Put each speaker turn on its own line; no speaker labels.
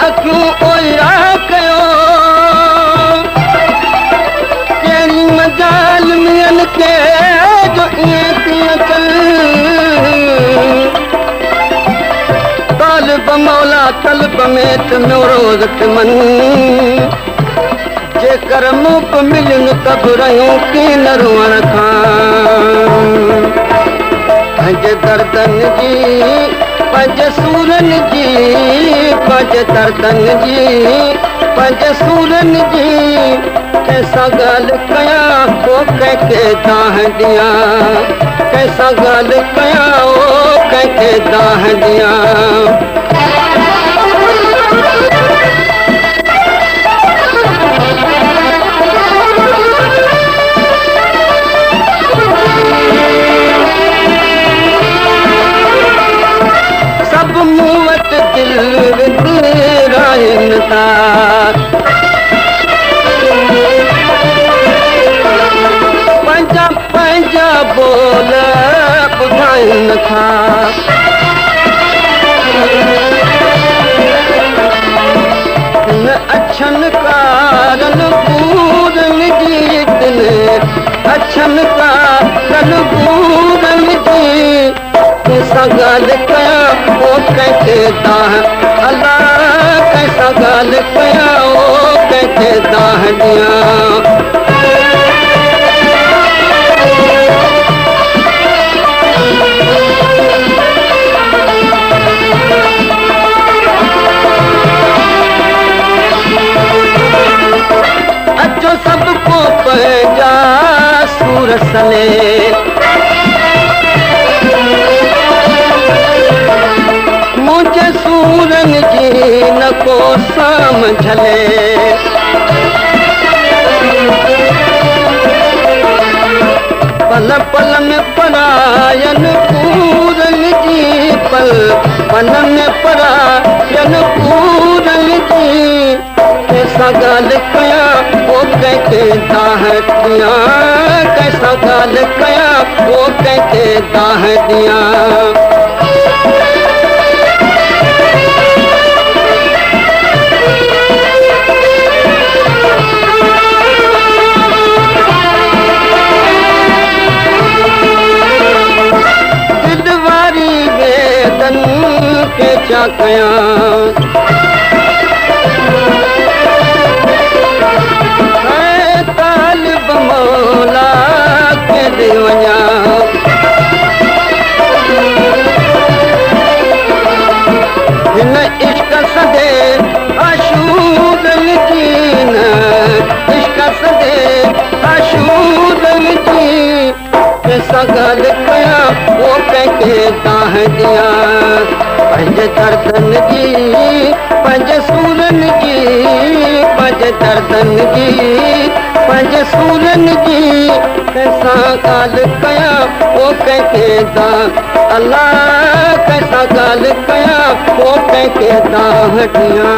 अखियूं ओया कयो कहिड़ी मजाल मियन के जो ईअं थी तालिब मौला तलब में त रोज़ मन जेकर मूं मिलनि त बि रहियूं की न रुअण खां पंहिंजे दर्दनि जी पंहिंजे सूरनि जी पंहिंजे दर्दनि जी पंहिंजे सूरनि जी कंहिंसां ॻाल्हि कयां पोइ कंहिंखे दाह ॾियां कंहिंसां ॻाल्हि कयां ओ कंहिंखे दाह ॾियां मूं वटि दिलि विंदराइनि था पंहिंजा पंहिंजा बोल ॿुधाइनि था हिन अछनि कारनि पूरनि जी दिलि अछनि कारनि पूरनि जी कंहिंसां ॻाल्हि कयां पोइ कंहिंखे दाह अलाह कंहिंसां ॻाल्हि कयां ओ कंहिंखे दाह ॾियां अचो सभु को पंहिंजा सूर सले मुंहिंजे सूरनि जी न को समझले पल पल में परायनि पूरनि जी पल पल में परायनि पूरनि जी कंहिंसां ॻाल्हि कयां पोइ कंहिंखे दाह ॾियां कंहिंसां ॻाल्हि कयां पोइ कंहिंखे दाह ॾियां के छा कयां तालिब मौला के ॾे वञा हिन इश्क सदे आशूरनि जी न इश्क सदे आशूरनि जी कंहिंसां ॻाल्हि कयां पोइ कंहिंखे दाह ॾियां पंहिंजे दर्दनि जी पंहिंजे सूरनि जी पंहिंजे दर्दनि जी पंहिंजे सूरनि जी कंहिंसां ॻाल्हि कयां पोइ कंहिंखे दाह अलाह कंहिंसां ॻाल्हि कयां पोइ कंहिंखे दाह ॾियां